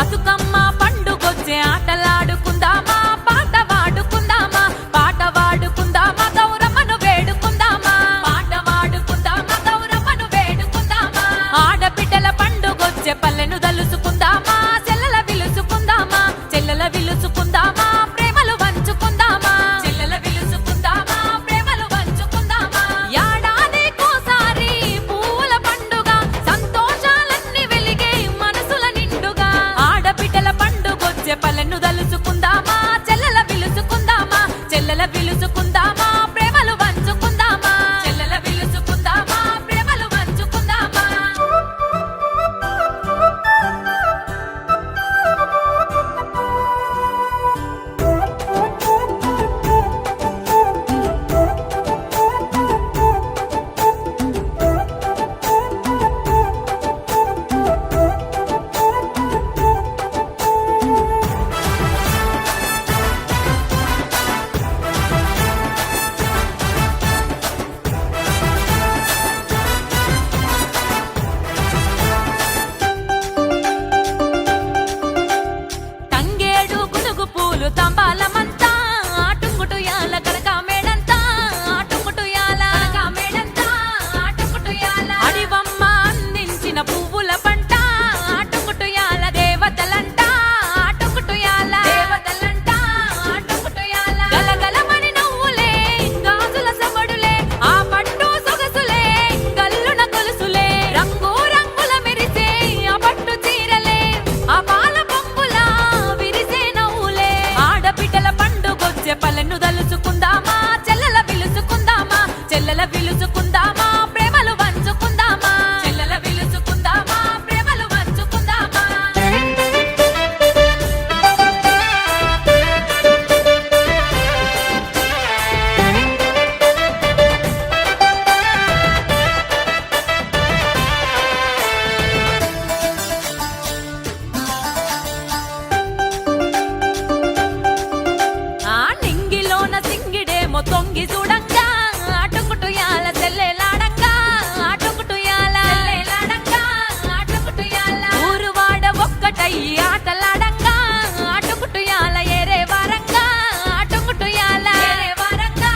బతుకమ్మ పండుగొచ్చే ఆటలాడుకుందామా పాట వాడుకుందామా పాట వాడుకుందామా గౌరమ్మను వేడుకుందామా పాట వాడుకుందామా గౌరమ్మను వేడుకుందామా ఆడబిడ్డల పండుగొచ్చే పల్లెను దలుసుకుందామా చెల్లెల విలుసుకుందామా చెల్లెల విలుసుకుందామా ప్రేమలు పంచుకుందామా చెల్లెల విలుసుకుందామా ప్రేమలు పంచుకుందామా ఏడాదికోసారి పూల పండుగ సంతోషాలన్నీ వెలిగే మనసుల నిండుగా ఆడబిడ్డల పండుగొచ్చే పల్లెను దలుసుకుందామా చెల్లెల విలుసుకుందామా చెల్లెల విలుసుకుందామా ప్రేమలు పంచుకుందామా చెల్లెల విలుసుకుందామా ప్రేమలు పంచుకుందామా తంగేడు గునుగు పూలు తంబాలమంతా ఆటుంగుటు యాల కనక మేడంతా ఆటుంగుటు యాల కనక మేడంతా ఆటుంగుటు యాల అడివమ్మ అందించిన పువ్వుల పంట ఆటుంగుటు యాల దేవతలంట ఆటుంగుటు యాల దేవతలంట ఆటుంగుటు యాల గలగలమని నవ్వులే గాజుల సవడులే ఆ పట్టు సొగసులే గల్లున కొలుసులే రంగు రంగుల మెరిసే ఆ పట్టు చీరలే ఆ పాల పొంగులా విరిసే నవ్వులే ఆడబిడ్డల పండుగొచ్చే పల్లెను దలుచుకుందామా చెల్లెల విలుసుకుందామా చెల్లెల విలుసుకుందామా ప్రేమలు పంచుకుందామా చెల్లెల విలుసుకుందామా ప్రేమలు పంచుకుందామా ఆ నింగిలోన సింగిడేమో తొంగి చూడంగా ఆటుకుటు యాల చెల్లెలాడంగా ఆటుకుటు యాల చెల్లెలాడంగా ఆటుకుటు యాల ఊరువాడ ఒక్కటయ్యి ఆటలాడంగా ఆటుకుటు యాల ఏరే వారంగా ఆటుకుటు యాల ఏరే వారంగా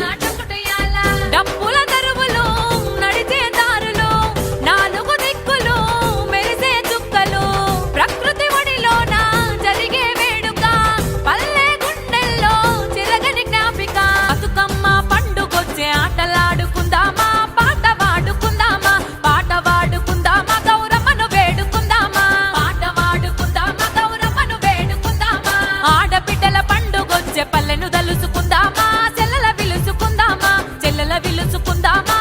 ఆటుకుటు యాల డప్పుల దరువులు నడిచే దారులు నాలుగు దిక్కులు మెరిసే చుక్కలు ప్రకృతి ఒడిలోన జరిగే వేడుక పల్లె గుండెల్లో చిరగని జ్ఞాపిక బతుకమ్మ పండుగొచ్చే ఆటలాడుకుందామా పాట వాడుకుందామా పాట వాడుకుందామా గౌరమ్మను వేడుకుందామా పాట వాడుకుందామా గౌరమ్మను వేడుకుందామా ఆడబిడ్డల పండుగొచ్చే పల్లెను దలుసు